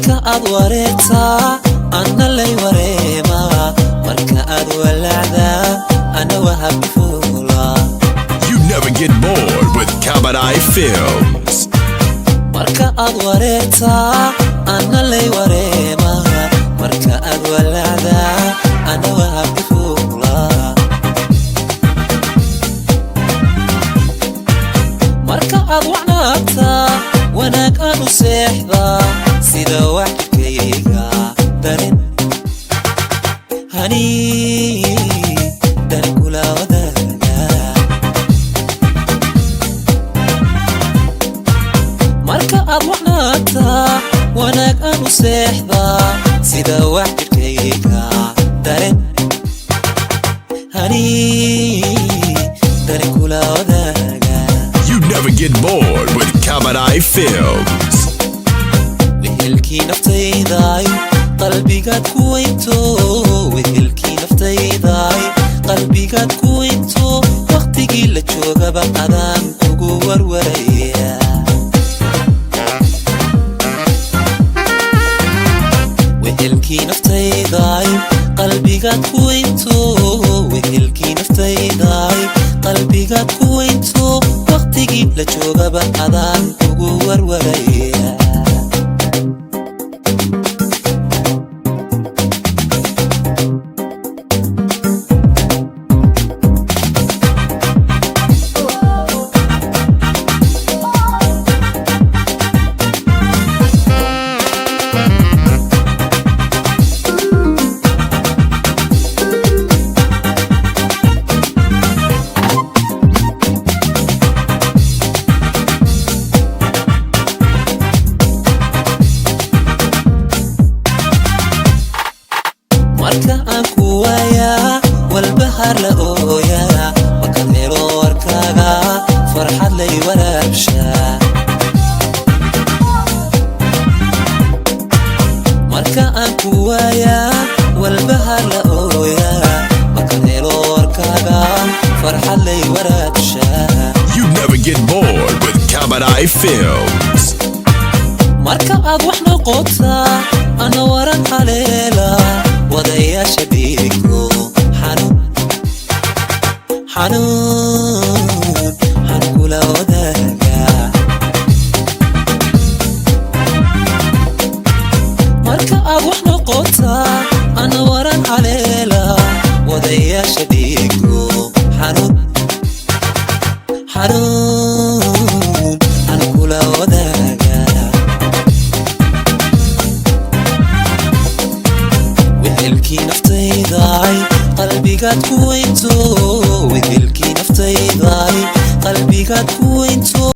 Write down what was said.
marka aad wareegtaa anna lay wareema marka aad walacdaa ana wahab fuula. You never get bored with Cabaret Films. marka aad wareegtaa anna lay wareema marka aad walacdaa ana wahab fuula. marka aad wacnaataa wanaag aanu seexdaa sida waxkayga darin hani darin kula wadaaga. marka aad wacnaataa wanaag aanu seexdaa sida waxkayga darin hani darin kula wadaaga. You never get bored with Cabaret Films. wehelkii naftaydaay qalbigaad ku weynto wehelkii naftaydaay qalbigaad ku weynto waqtigii la joogaba adaan kugu warwaraya. wehelkii naftaydaay qalbigaad ku weynto wehelkii naftaydaay qalbigaad ku weynto waqtigii la joogaba adaan kugu warwaraya. marka aan ku waayaa walbahar la ooyaa marka helo warkaaga farxad lay waraabshaa. marka aan ku waayaa walbahar la ooyaa marka helo warkaaga farxad lay waraabshaa. You never get bored with Cabaret Films. marka aad wax noqotaa ana waran haleela wadayaasha dhiigo xanuun xanuun xanuun kula wadaaga. marka aad wax noqotaa ana waran haleela wadayaasha dhiigo xanuun xanuun xanuun kula wadaaga. wehelkii naftaydaay qalbigaad ku weynto wehelkii naftaydaay qalbigaad ku